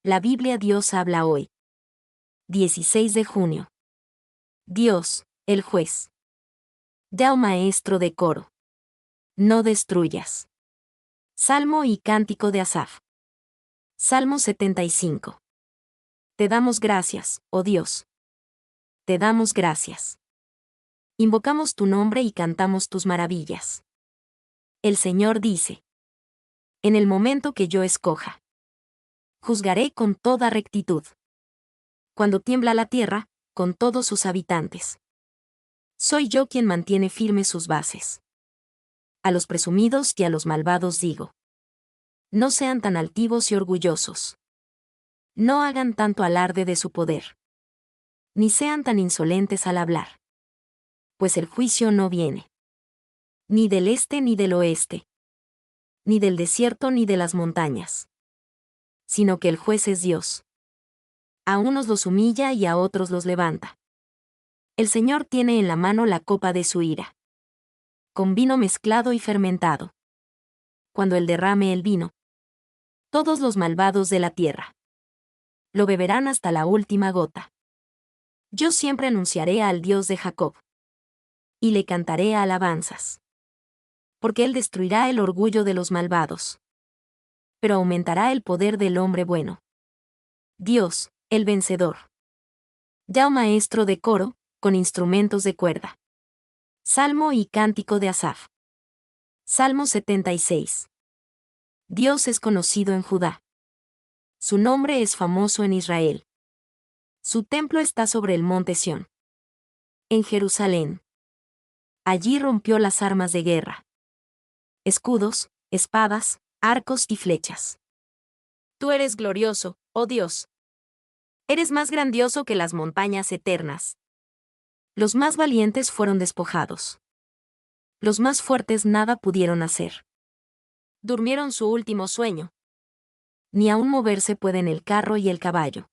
La Biblia Dios habla hoy. 16 de junio. Dios, el juez. Ya, maestro de coro. No destruyas. Salmo y cántico de Asaf. Salmo 75. Te damos gracias, oh Dios. Te damos gracias. Invocamos tu nombre y cantamos tus maravillas. El Señor dice: en el momento que yo escoja, juzgaré con toda rectitud. Cuando tiembla la tierra, con todos sus habitantes. Soy yo quien mantiene firmes sus bases. A los presumidos y a los malvados digo: no sean tan altivos y orgullosos. No hagan tanto alarde de su poder. Ni sean tan insolentes al hablar. Pues el juicio no viene. Ni del este ni del oeste. Ni del desierto ni de las montañas. Sino que el juez es Dios. A unos los humilla y a otros los levanta. El Señor tiene en la mano la copa de su ira. Con vino mezclado y fermentado. Cuando Él derrame el vino, todos los malvados de la tierra lo beberán hasta la última gota. Yo siempre anunciaré al Dios de Jacob. Y le cantaré alabanzas. Porque Él destruirá el orgullo de los malvados. Pero aumentará el poder del hombre bueno. Dios, el vencedor. Ya, maestro de coro, con instrumentos de cuerda. Salmo y cántico de Asaf. Salmo 76. Dios es conocido en Judá. Su nombre es famoso en Israel. Su templo está sobre el monte Sión. En Jerusalén. Allí rompió las armas de guerra. Escudos, espadas, arcos y flechas. Tú eres glorioso, oh Dios. Eres más grandioso que las montañas eternas. Los más valientes fueron despojados. Los más fuertes nada pudieron hacer. Durmieron su último sueño. Ni aún moverse pueden el carro y el caballo.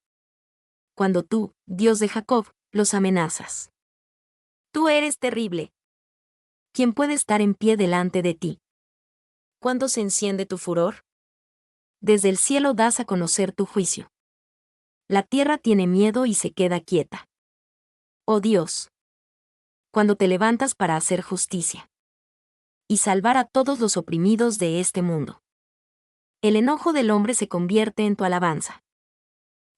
Cuando tú, Dios de Jacob, los amenazas. Tú eres terrible. ¿Quién puede estar en pie delante de ti? ¿Cuándo se enciende tu furor? Desde el cielo das a conocer tu juicio. La tierra tiene miedo y se queda quieta. Oh Dios. Cuando te levantas para hacer justicia. Y salvar a todos los oprimidos de este mundo. El enojo del hombre se convierte en tu alabanza.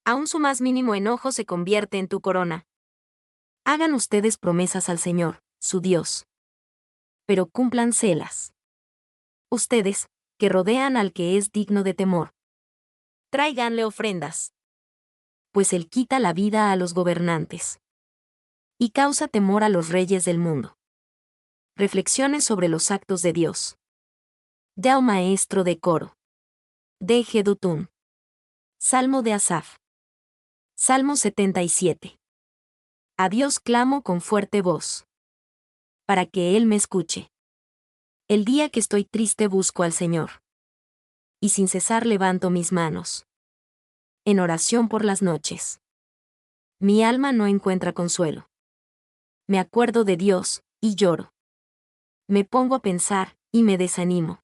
Aún su más mínimo enojo se convierte en tu corona. Hagan ustedes promesas al Señor, su Dios. Pero cúmplanselas. Ustedes, que rodean al que es digno de temor. Tráiganle ofrendas. Pues Él quita la vida a los gobernantes. Y causa temor a los reyes del mundo. Reflexiones sobre los actos de Dios. Ya, maestro de coro. De Jedutún. Salmo de Asaf. Salmo 77. A Dios clamo con fuerte voz. Para que Él me escuche. El día que estoy triste busco al Señor. Y sin cesar levanto mis manos. En oración por las noches. Mi alma no encuentra consuelo. Me acuerdo de Dios, y lloro. Me pongo a pensar, y me desanimo.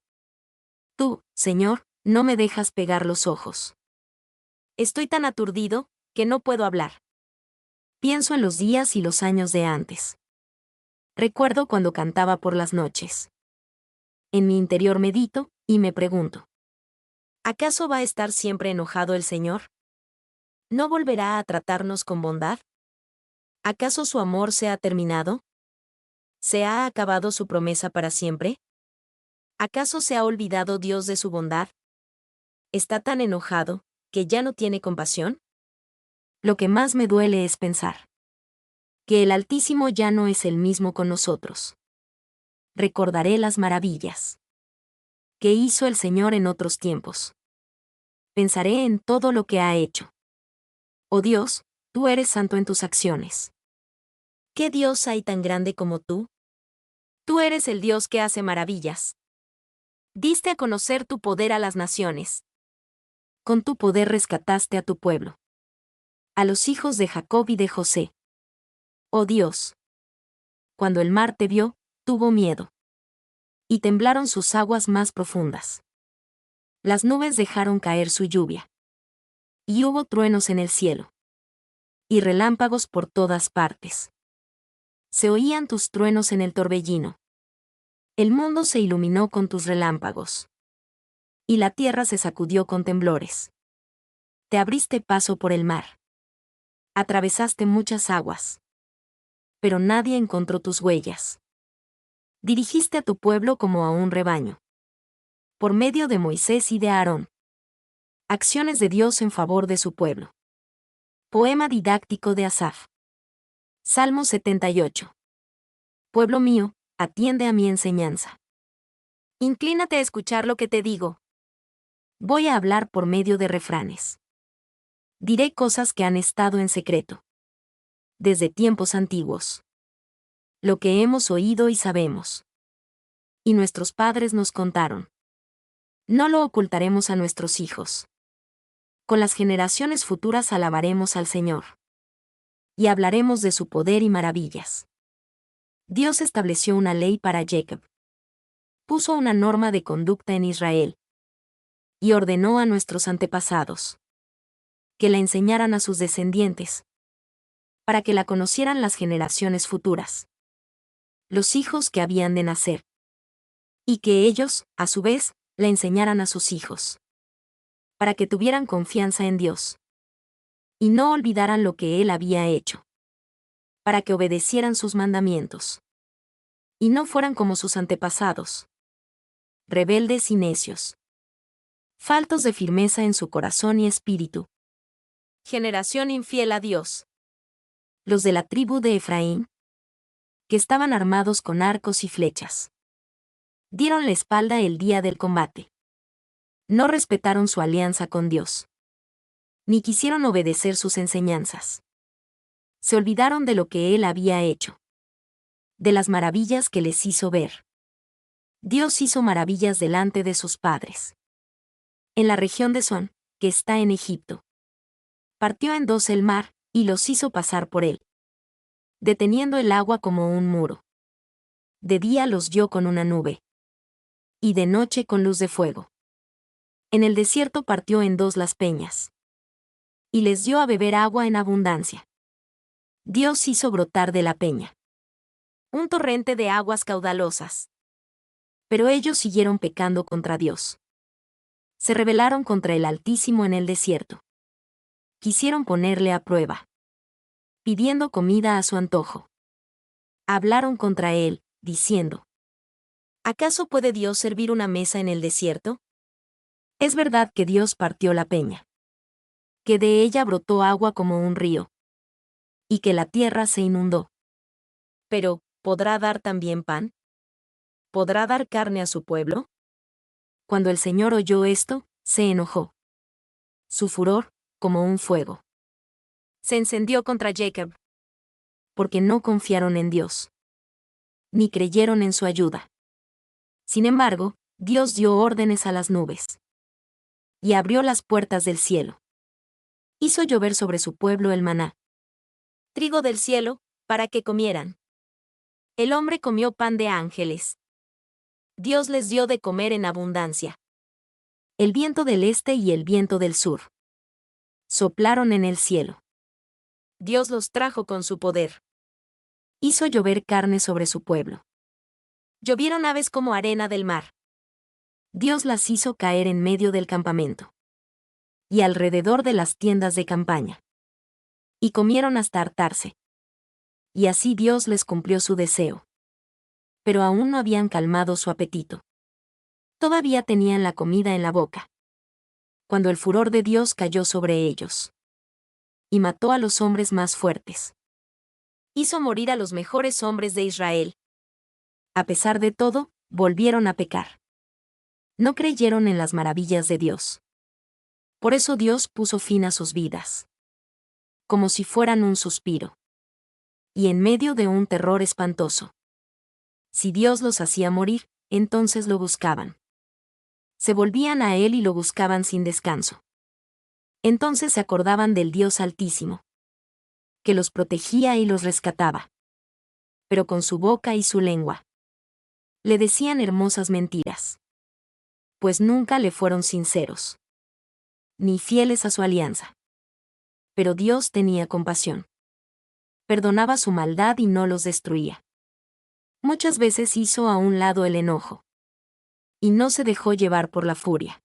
Tú, Señor, no me dejas pegar los ojos. Estoy tan aturdido, que no puedo hablar. Pienso en los días y los años de antes. Recuerdo cuando cantaba por las noches. En mi interior medito, y me pregunto: ¿acaso va a estar siempre enojado el Señor? ¿No volverá a tratarnos con bondad? ¿Acaso su amor se ha terminado? ¿Se ha acabado su promesa para siempre? ¿Acaso se ha olvidado Dios de su bondad? ¿Está tan enojado, que ya no tiene compasión? Lo que más me duele es pensar que el Altísimo ya no es el mismo con nosotros. Recordaré las maravillas que hizo el Señor en otros tiempos. Pensaré en todo lo que ha hecho. Oh Dios, tú eres santo en tus acciones. ¿Qué Dios hay tan grande como tú? Tú eres el Dios que hace maravillas. Diste a conocer tu poder a las naciones. Con tu poder rescataste a tu pueblo. A los hijos de Jacob y de José. Oh Dios. Cuando el mar te vio, tuvo miedo. Y temblaron sus aguas más profundas. Las nubes dejaron caer su lluvia. Y hubo truenos en el cielo. Y relámpagos por todas partes. Se oían tus truenos en el torbellino. El mundo se iluminó con tus relámpagos. Y la tierra se sacudió con temblores. Te abriste paso por el mar. Atravesaste muchas aguas. Pero nadie encontró tus huellas. Dirigiste a tu pueblo como a un rebaño. Por medio de Moisés y de Aarón. Acciones de Dios en favor de su pueblo. Poema didáctico de Asaf. Salmo 78. Pueblo mío, atiende a mi enseñanza. Inclínate a escuchar lo que te digo. Voy a hablar por medio de refranes. Diré cosas que han estado en secreto. Desde tiempos antiguos. Lo que hemos oído y sabemos. Y nuestros padres nos contaron. No lo ocultaremos a nuestros hijos. Con las generaciones futuras alabaremos al Señor. Y hablaremos de su poder y maravillas. Dios estableció una ley para Jacob. Puso una norma de conducta en Israel. Y ordenó a nuestros antepasados que la enseñaran a sus descendientes, para que la conocieran las generaciones futuras. Los hijos que habían de nacer. Y que ellos, a su vez, la enseñaran a sus hijos. Para que tuvieran confianza en Dios. Y no olvidaran lo que Él había hecho. Para que obedecieran sus mandamientos. Y no fueran como sus antepasados. Rebeldes y necios. Faltos de firmeza en su corazón y espíritu. Generación infiel a Dios. Los de la tribu de Efraín, que estaban armados con arcos y flechas. Dieron la espalda el día del combate. No respetaron su alianza con Dios. Ni quisieron obedecer sus enseñanzas. Se olvidaron de lo que Él había hecho. De las maravillas que les hizo ver. Dios hizo maravillas delante de sus padres. En la región de Son, que está en Egipto. Partió en dos el mar, y los hizo pasar por él. Deteniendo el agua como un muro. De día los guió con una nube. Y de noche con luz de fuego. En el desierto partió en dos las peñas. Y les dio a beber agua en abundancia. Dios hizo brotar de la peña un torrente de aguas caudalosas. Pero ellos siguieron pecando contra Dios. Se rebelaron contra el Altísimo en el desierto. Quisieron ponerle a prueba. Pidiendo comida a su antojo. Hablaron contra él, diciendo: ¿acaso puede Dios servir una mesa en el desierto? Es verdad que Dios partió la peña. Que de ella brotó agua como un río. Y que la tierra se inundó. Pero, ¿podrá dar también pan? ¿Podrá dar carne a su pueblo? Cuando el Señor oyó esto, se enojó. Su furor, como un fuego, se encendió contra Jacob. Porque no confiaron en Dios. Ni creyeron en su ayuda. Sin embargo, Dios dio órdenes a las nubes. Y abrió las puertas del cielo. Hizo llover sobre su pueblo el maná. Trigo del cielo, para que comieran. El hombre comió pan de ángeles. Dios les dio de comer en abundancia. El viento del este y el viento del sur soplaron en el cielo. Dios los trajo con su poder. Hizo llover carne sobre su pueblo. Llovieron aves como arena del mar. Dios las hizo caer en medio del campamento. Y alrededor de las tiendas de campaña. Y comieron hasta hartarse. Y así Dios les cumplió su deseo. Pero aún no habían calmado su apetito. Todavía tenían la comida en la boca. Cuando el furor de Dios cayó sobre ellos. Y mató a los hombres más fuertes. Hizo morir a los mejores hombres de Israel. A pesar de todo, volvieron a pecar. No creyeron en las maravillas de Dios. Por eso Dios puso fin a sus vidas. Como si fueran un suspiro. Y en medio de un terror espantoso. Si Dios los hacía morir, entonces lo buscaban. Se volvían a Él y lo buscaban sin descanso. Entonces se acordaban del Dios Altísimo, que los protegía y los rescataba. Pero con su boca y su lengua. Le decían hermosas mentiras. Pues nunca le fueron sinceros. Ni fieles a su alianza. Pero Dios tenía compasión. Perdonaba su maldad y no los destruía. Muchas veces hizo a un lado el enojo. Y no se dejó llevar por la furia.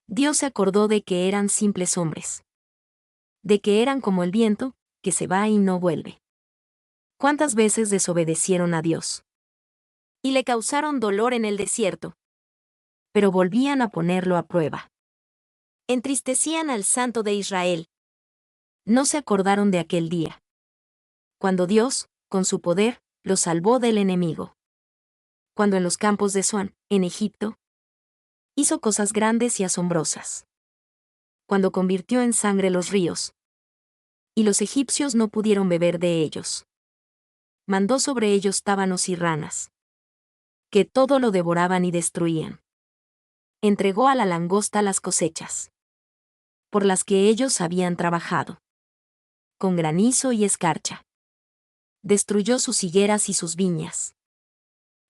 Dios se acordó de que eran simples hombres. De que eran como el viento, que se va y no vuelve. ¿Cuántas veces desobedecieron a Dios? Y le causaron dolor en el desierto. Pero volvían a ponerlo a prueba. Entristecían al Santo de Israel. No se acordaron de aquel día. Cuando Dios, con su poder, los salvó del enemigo. Cuando en los campos de Zoán, en Egipto, hizo cosas grandes y asombrosas. Cuando convirtió en sangre los ríos. Y los egipcios no pudieron beber de ellos. Mandó sobre ellos tábanos y ranas. Que todo lo devoraban y destruían. Entregó a la langosta las cosechas. Por las que ellos habían trabajado. Con granizo y escarcha. Destruyó sus higueras y sus viñas.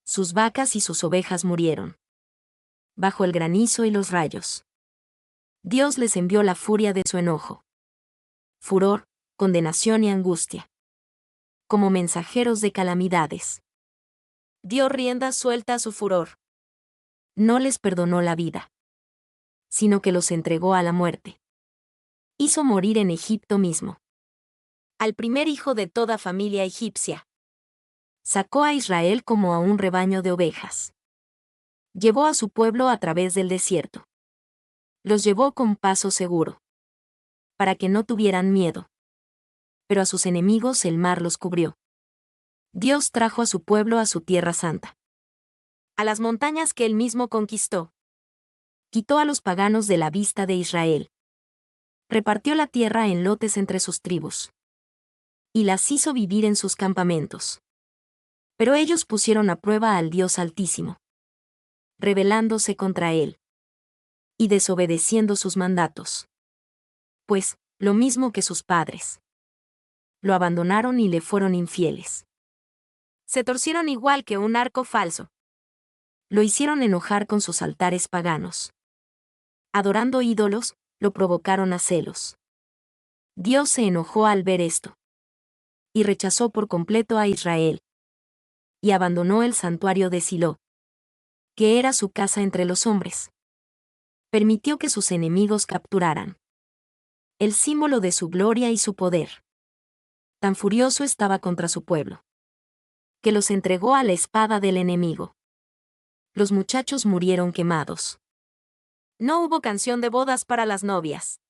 Sus vacas y sus ovejas murieron. Bajo el granizo y los rayos. Dios les envió la furia de su enojo. Furor, condenación y angustia. Como mensajeros de calamidades. Dio rienda suelta a su furor. No les perdonó la vida. Sino que los entregó a la muerte. Hizo morir en Egipto mismo. Al primer hijo de toda familia egipcia. Sacó a Israel como a un rebaño de ovejas. Llevó a su pueblo a través del desierto. Los llevó con paso seguro. Para que no tuvieran miedo. Pero a sus enemigos el mar los cubrió. Dios trajo a su pueblo a su tierra santa. A las montañas que él mismo conquistó. Quitó a los paganos de la vista de Israel. Repartió la tierra en lotes entre sus tribus. Y las hizo vivir en sus campamentos. Pero ellos pusieron a prueba al Dios Altísimo. Rebelándose contra él. Y desobedeciendo sus mandatos. Pues, lo mismo que sus padres. Lo abandonaron y le fueron infieles. Se torcieron igual que un arco falso. Lo hicieron enojar con sus altares paganos. Adorando ídolos, lo provocaron a celos. Dios se enojó al ver esto. Y rechazó por completo a Israel. Y abandonó el santuario de Silo. Que era su casa entre los hombres. Permitió que sus enemigos capturaran. El símbolo de su gloria y su poder. Tan furioso estaba contra su pueblo. Que los entregó a la espada del enemigo. Los muchachos murieron quemados. No hubo canción de bodas para las novias.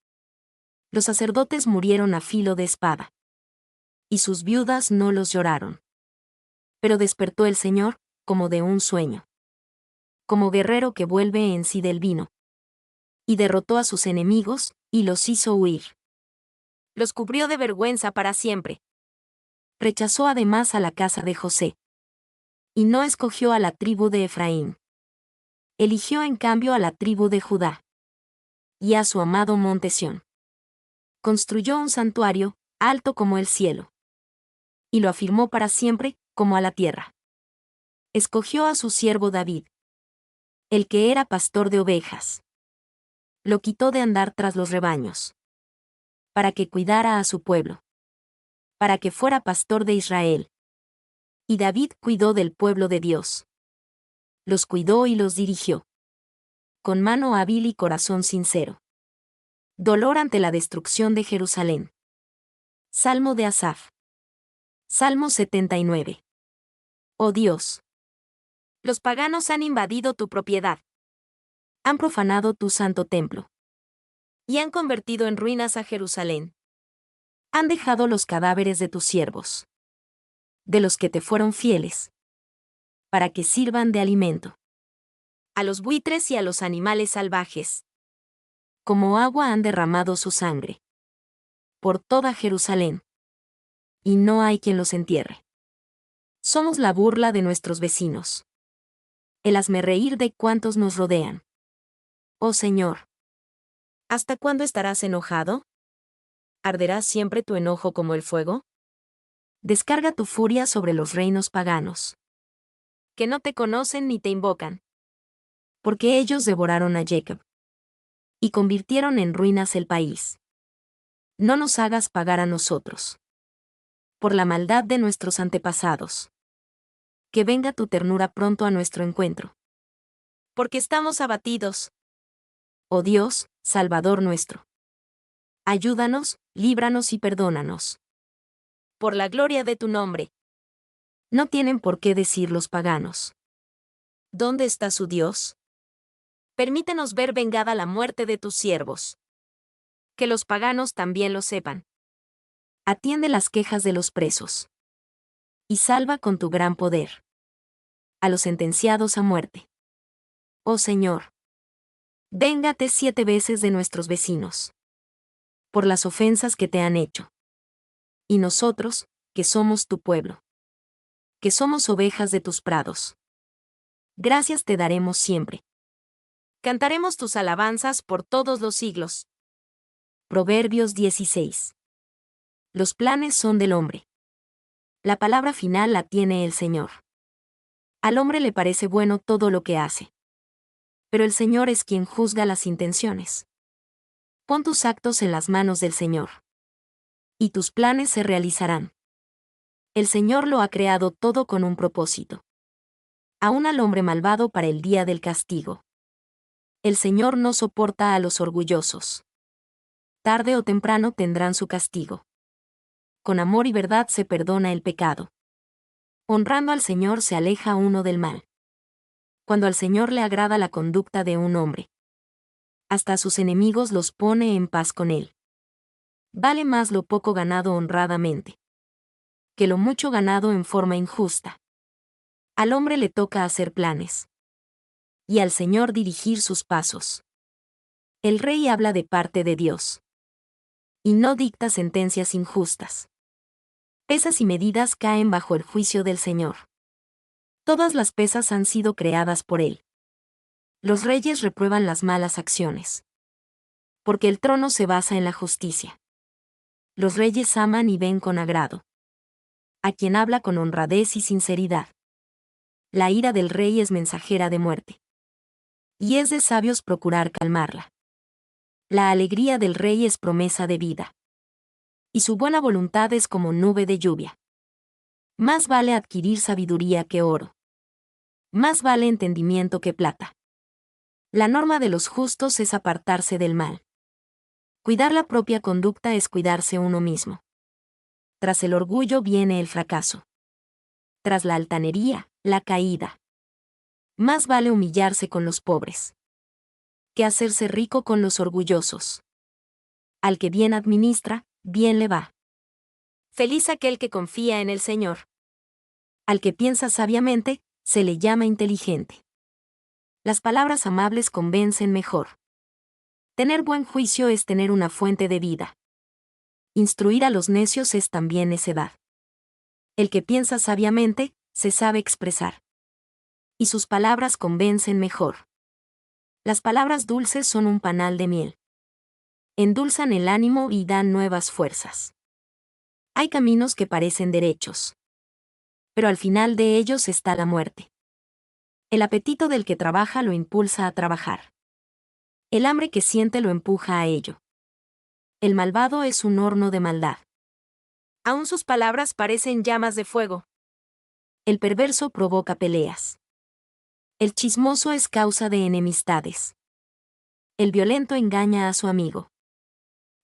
Los sacerdotes murieron a filo de espada. Y sus viudas no los lloraron. Pero despertó el Señor, como de un sueño. Como guerrero que vuelve en sí del vino. Y derrotó a sus enemigos, y los hizo huir. Los cubrió de vergüenza para siempre. Rechazó además a la casa de José. Y no escogió a la tribu de Efraín. Eligió en cambio a la tribu de Judá. Y a su amado monte Sión. Construyó un santuario, alto como el cielo. Y lo afirmó para siempre, como a la tierra. Escogió a su siervo David. El que era pastor de ovejas. Lo quitó de andar tras los rebaños. Para que cuidara a su pueblo. Para que fuera pastor de Israel. Y David cuidó del pueblo de Dios. Los cuidó y los dirigió. Con mano hábil y corazón sincero. Dolor ante la destrucción de Jerusalén. Salmo de Asaf. Salmo 79. Oh Dios. Los paganos han invadido tu propiedad. Han profanado tu santo templo. Y han convertido en ruinas a Jerusalén. Han dejado los cadáveres de tus siervos. De los que te fueron fieles. Para que sirvan de alimento. A los buitres y a los animales salvajes. Como agua han derramado su sangre. Por toda Jerusalén. Y no hay quien los entierre. Somos la burla de nuestros vecinos. El hazmerreír de cuantos nos rodean. Oh Señor. ¿Hasta cuándo estarás enojado? ¿Arderá siempre tu enojo como el fuego? Descarga tu furia sobre los reinos paganos. Que no te conocen ni te invocan. Porque ellos devoraron a Jacob. Y convirtieron en ruinas el país. No nos hagas pagar a nosotros por la maldad de nuestros antepasados. Que venga tu ternura pronto a nuestro encuentro. Porque estamos abatidos. Oh Dios, Salvador nuestro. Ayúdanos, líbranos y perdónanos. Por la gloria de tu nombre. No tienen por qué decir los paganos. ¿Dónde está su Dios? Permítenos ver vengada la muerte de tus siervos. Que los paganos también lo sepan. Atiende las quejas de los presos. Y salva con tu gran poder a los sentenciados a muerte. Oh Señor, véngate 7 veces de nuestros vecinos por las ofensas que te han hecho. Y nosotros, que somos tu pueblo, que somos ovejas de tus prados, gracias te daremos siempre. Cantaremos tus alabanzas por todos los siglos. Proverbios 16. Los planes son del hombre. La palabra final la tiene el Señor. Al hombre le parece bueno todo lo que hace. Pero el Señor es quien juzga las intenciones. Pon tus actos en las manos del Señor. Y tus planes se realizarán. El Señor lo ha creado todo con un propósito. Aún al hombre malvado para el día del castigo. El Señor no soporta a los orgullosos. Tarde o temprano tendrán su castigo. Con amor y verdad se perdona el pecado. Honrando al Señor se aleja uno del mal. Cuando al Señor le agrada la conducta de un hombre, hasta a sus enemigos los pone en paz con él. Vale más lo poco ganado honradamente que lo mucho ganado en forma injusta. Al hombre le toca hacer planes y al Señor dirigir sus pasos. El rey habla de parte de Dios y no dicta sentencias injustas. Pesas y medidas caen bajo el juicio del Señor. Todas las pesas han sido creadas por él. Los reyes reprueban las malas acciones, porque el trono se basa en la justicia. Los reyes aman y ven con agrado a quien habla con honradez y sinceridad. La ira del rey es mensajera de muerte, y es de sabios procurar calmarla. La alegría del rey es promesa de vida, y su buena voluntad es como nube de lluvia. Más vale adquirir sabiduría que oro. Más vale entendimiento que plata. La norma de los justos es apartarse del mal. Cuidar la propia conducta es cuidarse uno mismo. Tras el orgullo viene el fracaso. Tras la altanería, la caída. Más vale humillarse con los pobres que hacerse rico con los orgullosos. Al que bien administra, bien le va. Feliz aquel que confía en el Señor. Al que piensa sabiamente, se le llama inteligente. Las palabras amables convencen mejor. Tener buen juicio es tener una fuente de vida. Instruir a los necios es también necedad. El que piensa sabiamente, se sabe expresar. Y sus palabras convencen mejor. Las palabras dulces son un panal de miel. Endulzan el ánimo y dan nuevas fuerzas. Hay caminos que parecen derechos, pero al final de ellos está la muerte. El apetito del que trabaja lo impulsa a trabajar. El hambre que siente lo empuja a ello. El malvado es un horno de maldad. Aún sus palabras parecen llamas de fuego. El perverso provoca peleas. El chismoso es causa de enemistades. El violento engaña a su amigo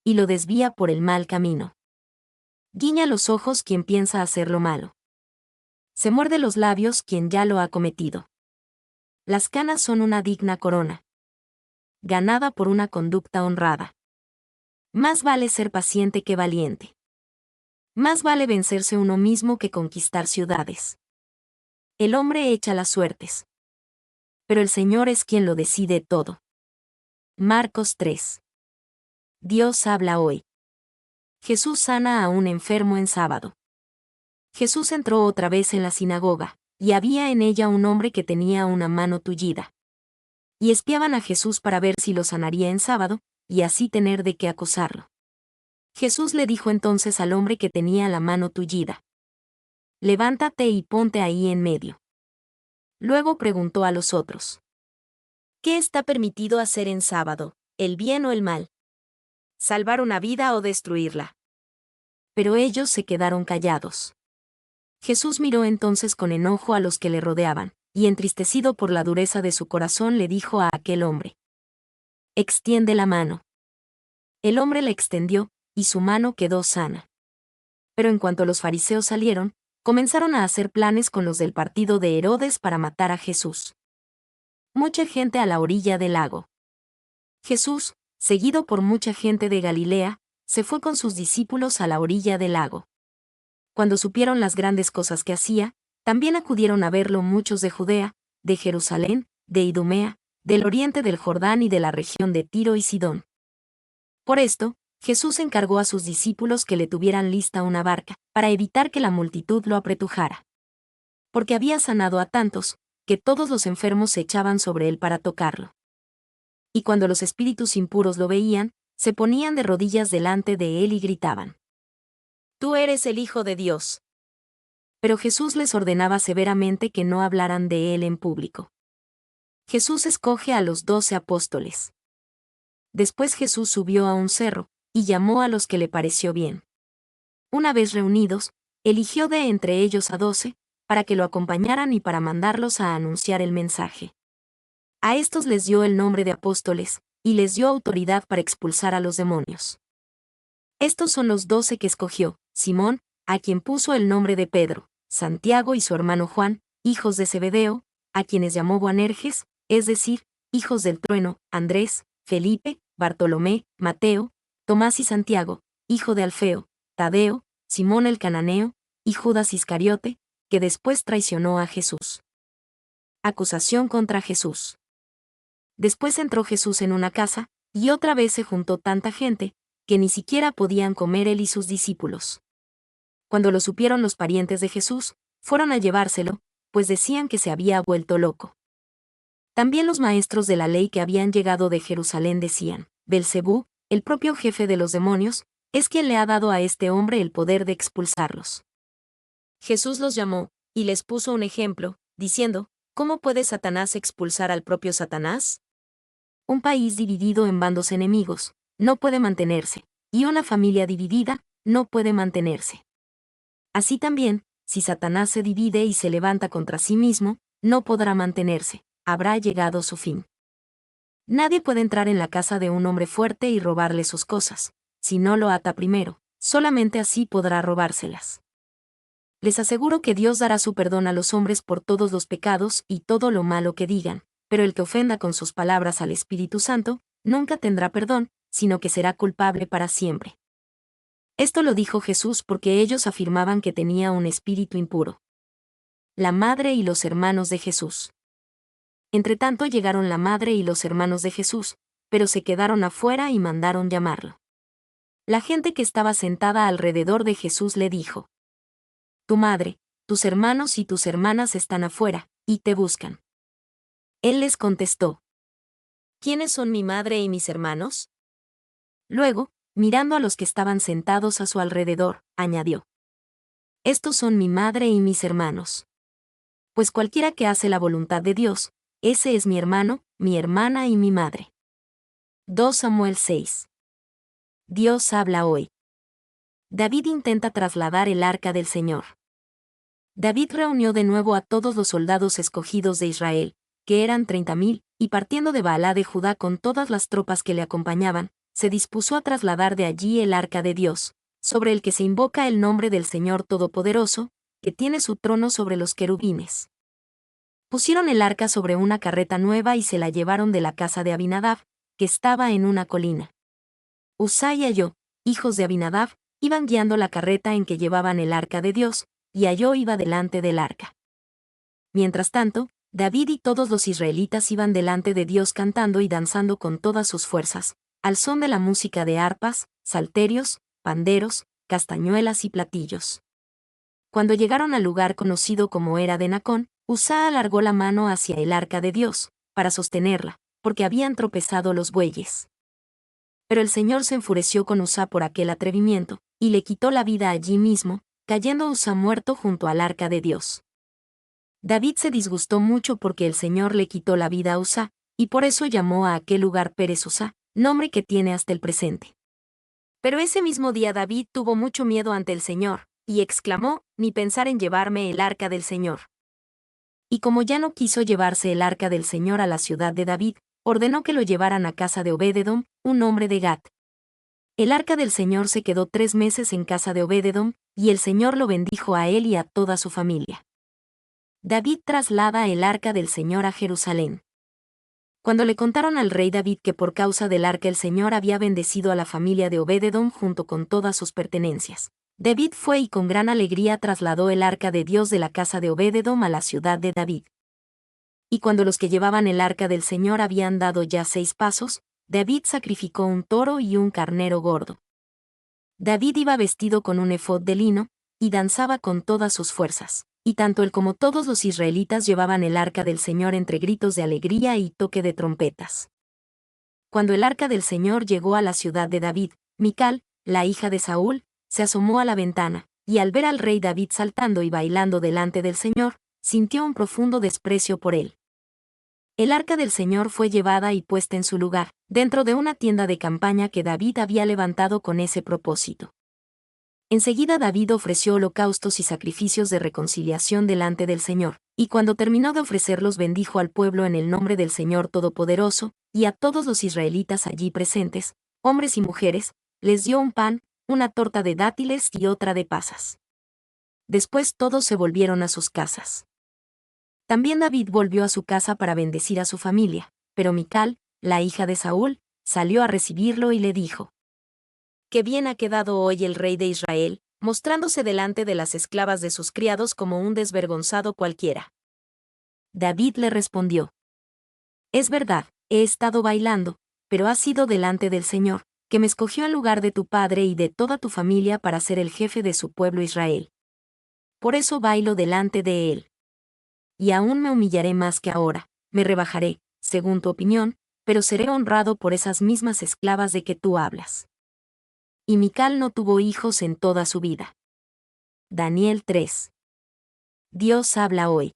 y lo desvía por el mal camino. Guiña los ojos quien piensa hacer lo malo. Se muerde los labios quien ya lo ha cometido. Las canas son una digna corona, ganada por una conducta honrada. Más vale ser paciente que valiente. Más vale vencerse uno mismo que conquistar ciudades. El hombre echa las suertes, pero el Señor es quien lo decide todo. Marcos 3. Dios habla hoy. Jesús sana a un enfermo en sábado. Jesús entró otra vez en la sinagoga, y había en ella un hombre que tenía una mano tullida. Y espiaban a Jesús para ver si lo sanaría en sábado, y así tener de qué acusarlo. Jesús le dijo entonces al hombre que tenía la mano tullida: levántate y ponte ahí en medio. Luego preguntó a los otros: ¿qué está permitido hacer en sábado, el bien o el mal? salvar una vida o destruirla. Pero ellos se quedaron callados. Jesús miró entonces con enojo a los que le rodeaban, y entristecido por la dureza de su corazón le dijo a aquel hombre: «Extiende la mano». El hombre la extendió, y su mano quedó sana. Pero en cuanto los fariseos salieron, comenzaron a hacer planes con los del partido de Herodes para matar a Jesús. Mucha gente a la orilla del lago. Jesús, seguido por mucha gente de Galilea, se fue con sus discípulos a la orilla del lago. Cuando supieron las grandes cosas que hacía, también acudieron a verlo muchos de Judea, de Jerusalén, de Idumea, del oriente del Jordán y de la región de Tiro y Sidón. Por esto, Jesús encargó a sus discípulos que le tuvieran lista una barca, para evitar que la multitud lo apretujara. Porque había sanado a tantos, que todos los enfermos se echaban sobre él para tocarlo. Y cuando los espíritus impuros lo veían, se ponían de rodillas delante de él y gritaban: «Tú eres el Hijo de Dios». Pero Jesús les ordenaba severamente que no hablaran de él en público. Jesús escoge a los 12 apóstoles. Después Jesús subió a un cerro, y llamó a los que le pareció bien. Una vez reunidos, eligió de entre ellos a 12, para que lo acompañaran y para mandarlos a anunciar el mensaje. A estos les dio el nombre de apóstoles, y les dio autoridad para expulsar a los demonios. Estos son los 12 que escogió: Simón, a quien puso el nombre de Pedro; Santiago y su hermano Juan, hijos de Zebedeo, a quienes llamó Boanerges, es decir, hijos del trueno; Andrés, Felipe, Bartolomé, Mateo, Tomás y Santiago, hijo de Alfeo, Tadeo, Simón el cananeo, y Judas Iscariote, que después traicionó a Jesús. Acusación contra Jesús. Después entró Jesús en una casa, y otra vez se juntó tanta gente, que ni siquiera podían comer él y sus discípulos. Cuando lo supieron los parientes de Jesús, fueron a llevárselo, pues decían que se había vuelto loco. También los maestros de la ley que habían llegado de Jerusalén decían: Belcebú, el propio jefe de los demonios, es quien le ha dado a este hombre el poder de expulsarlos. Jesús los llamó, y les puso un ejemplo, diciendo: ¿Cómo puede Satanás expulsar al propio Satanás? Un país dividido en bandos enemigos no puede mantenerse, y una familia dividida no puede mantenerse. Así también, si Satanás se divide y se levanta contra sí mismo, no podrá mantenerse, habrá llegado su fin. Nadie puede entrar en la casa de un hombre fuerte y robarle sus cosas, si no lo ata primero, solamente así podrá robárselas. Les aseguro que Dios dará su perdón a los hombres por todos los pecados y todo lo malo que digan, pero el que ofenda con sus palabras al Espíritu Santo, nunca tendrá perdón, sino que será culpable para siempre. Esto lo dijo Jesús porque ellos afirmaban que tenía un espíritu impuro. La madre y los hermanos de Jesús. Entretanto llegaron la madre y los hermanos de Jesús, pero se quedaron afuera y mandaron llamarlo. La gente que estaba sentada alrededor de Jesús le dijo: Tu madre, tus hermanos y tus hermanas están afuera, y te buscan. Él les contestó: ¿Quiénes son mi madre y mis hermanos? Luego, mirando a los que estaban sentados a su alrededor, añadió: Estos son mi madre y mis hermanos. Pues cualquiera que hace la voluntad de Dios, ese es mi hermano, mi hermana y mi madre. 2 Samuel 6. Dios habla hoy. David intenta trasladar el arca del Señor. David reunió de nuevo a todos los soldados escogidos de Israel, que eran 30,000, y partiendo de Baalá de Judá con todas las tropas que le acompañaban, se dispuso a trasladar de allí el arca de Dios, sobre el que se invoca el nombre del Señor Todopoderoso, que tiene su trono sobre los querubines. Pusieron el arca sobre una carreta nueva y se la llevaron de la casa de Abinadab, que estaba en una colina. Uzá y Ahio, hijos de Abinadab, iban guiando la carreta en que llevaban el arca de Dios, y Ahio iba delante del arca. Mientras tanto, David y todos los israelitas iban delante de Dios cantando y danzando con todas sus fuerzas, al son de la música de arpas, salterios, panderos, castañuelas y platillos. Cuando llegaron al lugar conocido como Era de Nacón, Uzá alargó la mano hacia el arca de Dios, para sostenerla, porque habían tropezado los bueyes. Pero el Señor se enfureció con Uzá por aquel atrevimiento, y le quitó la vida allí mismo, cayendo Uzá muerto junto al arca de Dios. David se disgustó mucho porque el Señor le quitó la vida a Uzá, y por eso llamó a aquel lugar Pérez Uzá, nombre que tiene hasta el presente. Pero ese mismo día David tuvo mucho miedo ante el Señor, y exclamó, ni pensar en llevarme el arca del Señor. Y como ya no quiso llevarse el arca del Señor a la ciudad de David, ordenó que lo llevaran a casa de Obed-edom, un hombre de Gat. El arca del Señor se quedó 3 meses en casa de Obed-edom, y el Señor lo bendijo a él y a toda su familia. David traslada el arca del Señor a Jerusalén. Cuando le contaron al rey David que por causa del arca el Señor había bendecido a la familia de Obed-edom junto con todas sus pertenencias, David fue y con gran alegría trasladó el arca de Dios de la casa de Obed-edom a la ciudad de David. Y cuando los que llevaban el arca del Señor habían dado ya 6 pasos, David sacrificó un toro y un carnero gordo. David iba vestido con un efod de lino, y danzaba con todas sus fuerzas, y tanto él como todos los israelitas llevaban el arca del Señor entre gritos de alegría y toque de trompetas. Cuando el arca del Señor llegó a la ciudad de David, Mical, la hija de Saúl, se asomó a la ventana, y al ver al rey David saltando y bailando delante del Señor, sintió un profundo desprecio por él. El arca del Señor fue llevada y puesta en su lugar, dentro de una tienda de campaña que David había levantado con ese propósito. Enseguida David ofreció holocaustos y sacrificios de reconciliación delante del Señor, y cuando terminó de ofrecerlos bendijo al pueblo en el nombre del Señor Todopoderoso, y a todos los israelitas allí presentes, hombres y mujeres, les dio un pan, una torta de dátiles y otra de pasas. Después todos se volvieron a sus casas. También David volvió a su casa para bendecir a su familia, pero Mical, la hija de Saúl, salió a recibirlo y le dijo: «Qué bien ha quedado hoy el rey de Israel, mostrándose delante de las esclavas de sus criados como un desvergonzado cualquiera». David le respondió: «Es verdad, he estado bailando, pero ha sido delante del Señor, que me escogió en lugar de tu padre y de toda tu familia para ser el jefe de su pueblo Israel. Por eso bailo delante de él. Y aún me humillaré más que ahora, me rebajaré, según tu opinión, pero seré honrado por esas mismas esclavas de que tú hablas». Y Mical no tuvo hijos en toda su vida. Daniel 3. Dios habla hoy.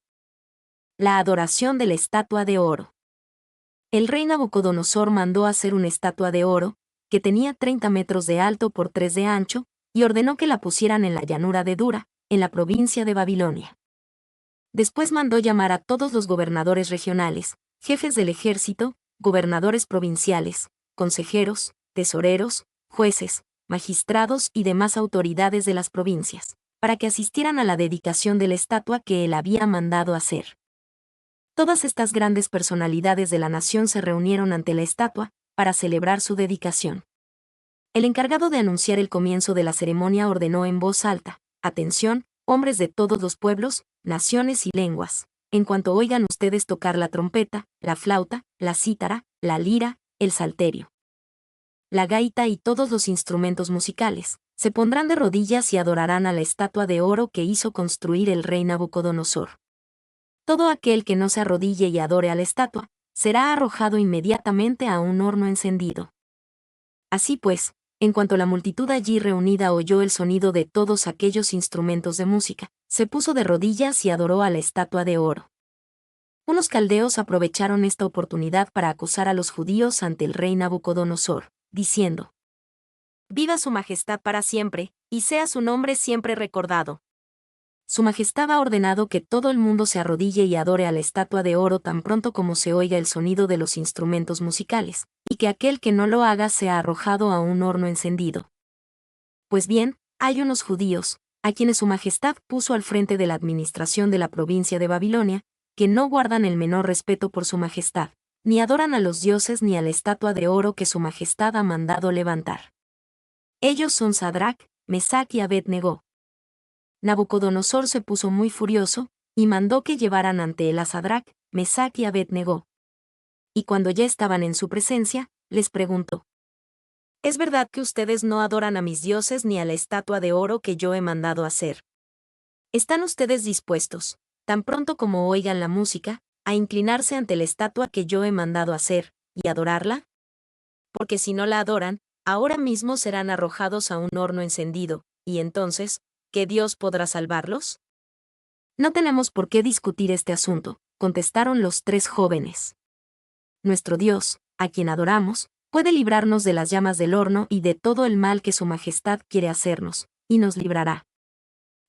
La adoración de la estatua de oro. El rey Nabucodonosor mandó hacer una estatua de oro, que tenía 30 metros de alto por 3 de ancho, y ordenó que la pusieran en la llanura de Dura, en la provincia de Babilonia. Después mandó llamar a todos los gobernadores regionales, jefes del ejército, gobernadores provinciales, consejeros, tesoreros, jueces, magistrados y demás autoridades de las provincias, para que asistieran a la dedicación de la estatua que él había mandado hacer. Todas estas grandes personalidades de la nación se reunieron ante la estatua, para celebrar su dedicación. El encargado de anunciar el comienzo de la ceremonia ordenó en voz alta: «Atención, hombres de todos los pueblos, naciones y lenguas, en cuanto oigan ustedes tocar la trompeta, la flauta, la cítara, la lira, el salterio, la gaita y todos los instrumentos musicales, se pondrán de rodillas y adorarán a la estatua de oro que hizo construir el rey Nabucodonosor. Todo aquel que no se arrodille y adore a la estatua, será arrojado inmediatamente a un horno encendido». Así pues, en cuanto la multitud allí reunida oyó el sonido de todos aquellos instrumentos de música, se puso de rodillas y adoró a la estatua de oro. Unos caldeos aprovecharon esta oportunidad para acusar a los judíos ante el rey Nabucodonosor, diciendo: «Viva su majestad para siempre, y sea su nombre siempre recordado. Su majestad ha ordenado que todo el mundo se arrodille y adore a la estatua de oro tan pronto como se oiga el sonido de los instrumentos musicales, y que aquel que no lo haga sea arrojado a un horno encendido». Pues bien, hay unos judíos, a quienes su majestad puso al frente de la administración de la provincia de Babilonia, que no guardan el menor respeto por su majestad, ni adoran a los dioses ni a la estatua de oro que su majestad ha mandado levantar. Ellos son Sadrac, Mesac y Abed-negó. Nabucodonosor se puso muy furioso, y mandó que llevaran ante él a Sadrac, Mesac y Abed-negó. Y cuando ya estaban en su presencia, les preguntó: «¿Es verdad que ustedes no adoran a mis dioses ni a la estatua de oro que yo he mandado hacer? ¿Están ustedes dispuestos, tan pronto como oigan la música, a inclinarse ante la estatua que yo he mandado hacer, y adorarla? Porque si no la adoran, ahora mismo serán arrojados a un horno encendido, y entonces, ¿qué Dios podrá salvarlos?». «No tenemos por qué discutir este asunto», contestaron los 3 jóvenes. «Nuestro Dios, a quien adoramos, puede librarnos de las llamas del horno y de todo el mal que su majestad quiere hacernos, y nos librará.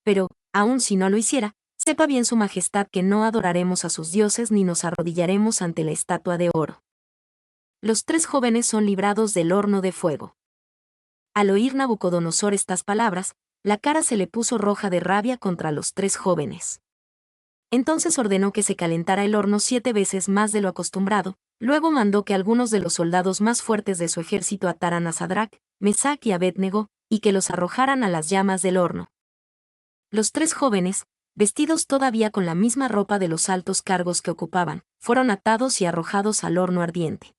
Pero, aun si no lo hiciera, sepa bien su majestad que no adoraremos a sus dioses ni nos arrodillaremos ante la estatua de oro. Los 3 jóvenes son librados del horno de fuego. Al oír Nabucodonosor estas palabras, la cara se le puso roja de rabia contra los 3 jóvenes. Entonces ordenó que se calentara el horno 7 veces más de lo acostumbrado, luego mandó que algunos de los soldados más fuertes de su ejército ataran a Sadrac, Mesac y Abed-Nego, y que los arrojaran a las llamas del horno. Los 3 jóvenes, vestidos todavía con la misma ropa de los altos cargos que ocupaban, fueron atados y arrojados al horno ardiente.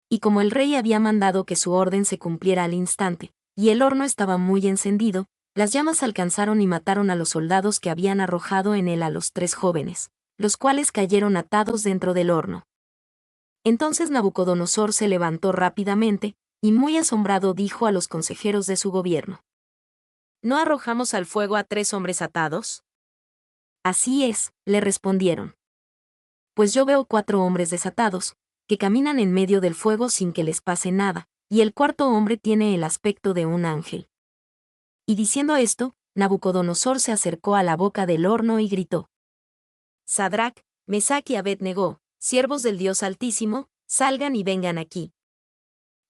Y como el rey había mandado que su orden se cumpliera al instante, y el horno estaba muy encendido, las llamas alcanzaron y mataron a los soldados que habían arrojado en él a los 3 jóvenes, los cuales cayeron atados dentro del horno. Entonces Nabucodonosor se levantó rápidamente, y muy asombrado dijo a los consejeros de su gobierno: ¿No arrojamos al fuego a 3 hombres atados? Así es, le respondieron. Pues yo veo 4 hombres desatados, que caminan en medio del fuego sin que les pase nada, y el 4.º hombre tiene el aspecto de un ángel. Y diciendo esto, Nabucodonosor se acercó a la boca del horno y gritó: Sadrac, Mesac y Abed-Nego, siervos del Dios Altísimo, salgan y vengan aquí.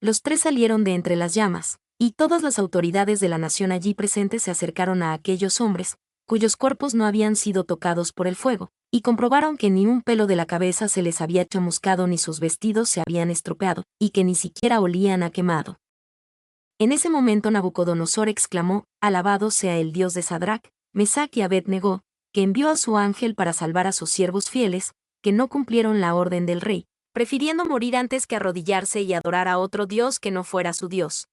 Los 3 salieron de entre las llamas, y todas las autoridades de la nación allí presentes se acercaron a aquellos hombres, cuyos cuerpos no habían sido tocados por el fuego, y comprobaron que ni un pelo de la cabeza se les había chamuscado ni sus vestidos se habían estropeado, y que ni siquiera olían a quemado. En ese momento Nabucodonosor exclamó: Alabado sea el Dios de Sadrac, Mesac y Abed-Nego, que envió a su ángel para salvar a sus siervos fieles, que no cumplieron la orden del rey, prefiriendo morir antes que arrodillarse y adorar a otro Dios que no fuera su Dios.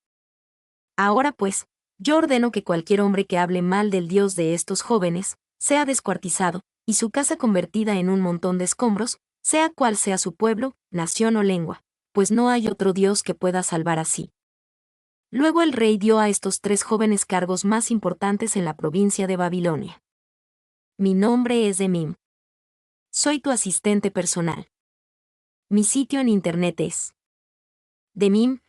Ahora pues, yo ordeno que cualquier hombre que hable mal del Dios de estos jóvenes, sea descuartizado, y su casa convertida en un montón de escombros, sea cual sea su pueblo, nación o lengua, pues no hay otro Dios que pueda salvar así. Luego el rey dio a estos 3 jóvenes cargos más importantes en la provincia de Babilonia. Mi nombre es Demim. Soy tu asistente personal. Mi sitio en internet es demim.es.tl.